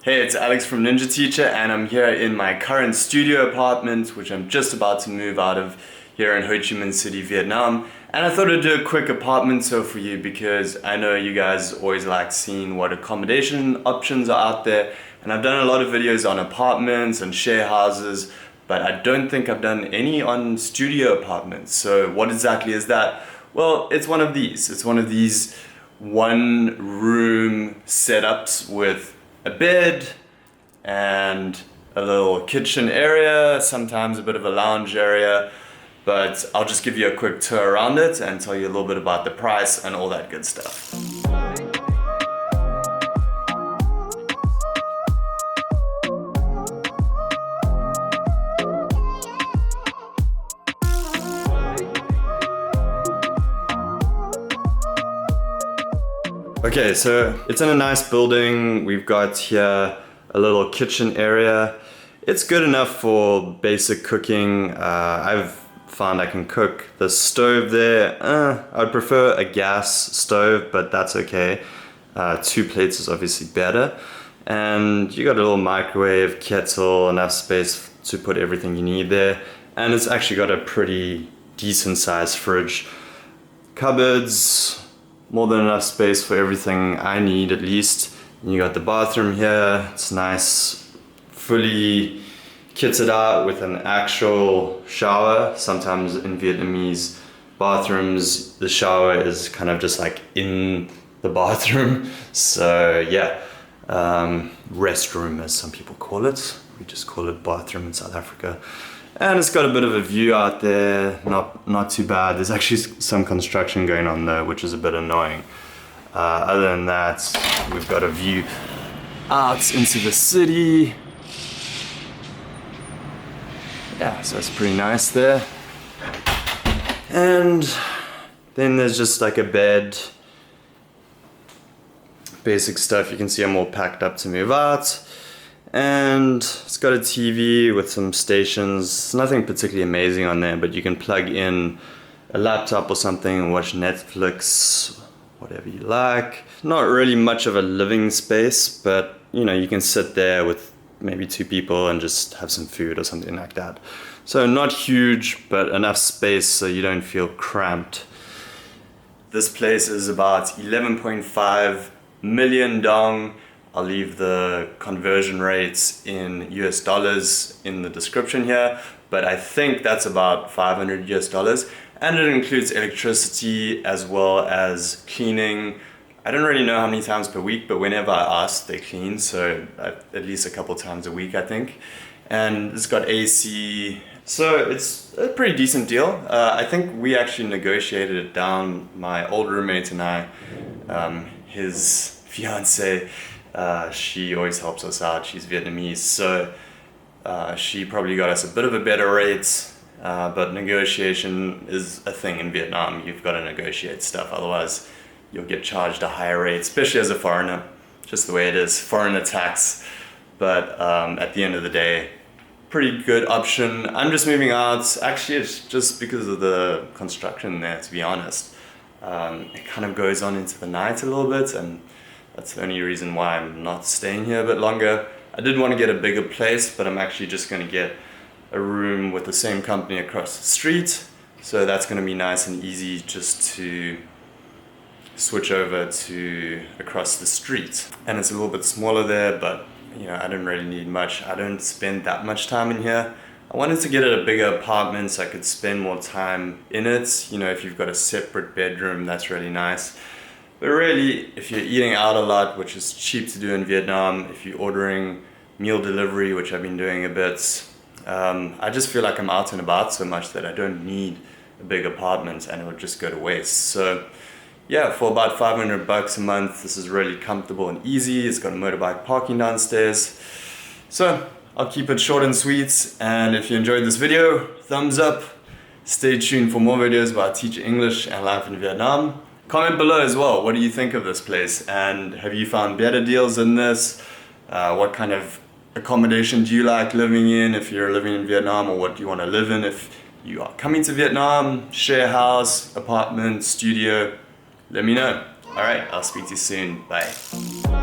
Hey, it's Alex from Ninja Teacher, and I'm here in my current studio apartment, which I'm just about to move out of here in Ho Chi Minh City, Vietnam. And I thought I'd do a quick apartment tour for you because I know you guys always like seeing what accommodation options are out there. And I've done a lot of videos on apartments and share houses, but I don't think I've done any on studio apartments. So what exactly is that? Well, it's one of these. It's one of these one room setups with a bed and a little kitchen area, sometimes a bit of a lounge area, but I'll just give you a quick tour around it and tell you a little bit about the price and all that good stuff. Okay, so it's in a nice building. We've got here a little kitchen area. It's good enough for basic cooking. I've found I can cook. The stove there, I'd prefer a gas stove, but that's okay. 2 plates is obviously better. And you got a little microwave, kettle, enough space to put everything you need there. And it's actually got a pretty decent sized fridge. Cupboards, more than enough space for everything I need at least. And you got the bathroom here. It's nice, fully kitted out with an actual shower. Sometimes in Vietnamese bathrooms, the shower is kind of just like in the bathroom. So yeah, restroom as some people call it. We just call it bathroom in South Africa. And it's got a bit of a view out there, not too bad. There's actually some construction going on though, which is a bit annoying. Other than that, we've got a view out into the city. Yeah, so it's pretty nice there. And then there's just like a bed. Basic stuff. You can see I'm all packed up to move out. And it's got a TV with some stations. It's nothing particularly amazing on there, but you can plug in a laptop or something and watch Netflix, whatever you like. Not really much of a living space, but you know, you can sit there with maybe 2 people and just have some food or something like that. So not huge, but enough space so you don't feel cramped. This place is about 11.5 million dong. I'll leave the conversion rates in US dollars in the description here, but I think that's about 500 US dollars. And it includes electricity as well as cleaning. I don't really know how many times per week, but whenever I ask, they clean. So at least a couple times a week, I think. And it's got AC. So it's a pretty decent deal. I think we actually negotiated it down, my old roommate and I, his fiance. She always helps us out. She's Vietnamese, so she probably got us a bit of a better rate, but negotiation is a thing in Vietnam. You've got to negotiate stuff, otherwise you'll get charged a higher rate, especially as a foreigner. Just the way it is, foreigner tax. But at the end of the day, pretty good option. I'm just moving out. Actually, it's just because of the construction there, to be honest. It kind of goes on into the night a little bit, and that's the only reason why I'm not staying here a bit longer. I did want to get a bigger place, but I'm actually just going to get a room with the same company across the street. So that's going to be nice and easy just to switch over to across the street. And it's a little bit smaller there, but you know, I don't really need much. I don't spend that much time in here. I wanted to get a bigger apartment so I could spend more time in it. You know, if you've got a separate bedroom, that's really nice. But really, if you're eating out a lot, which is cheap to do in Vietnam, if you're ordering meal delivery, which I've been doing a bit, I just feel like I'm out and about so much that I don't need a big apartment and it would just go to waste. So yeah, for about 500 bucks a month, this is really comfortable and easy. It's got a motorbike parking downstairs. So I'll keep it short and sweet. And if you enjoyed this video, thumbs up. Stay tuned for more videos about teaching English and life in Vietnam. Comment below as well, what do you think of this place, and have you found better deals than this? What kind of accommodation do you like living in if you're living in Vietnam, or what do you want to live in if you are coming to Vietnam? Share house, apartment, studio, let me know. Alright, I'll speak to you soon, bye.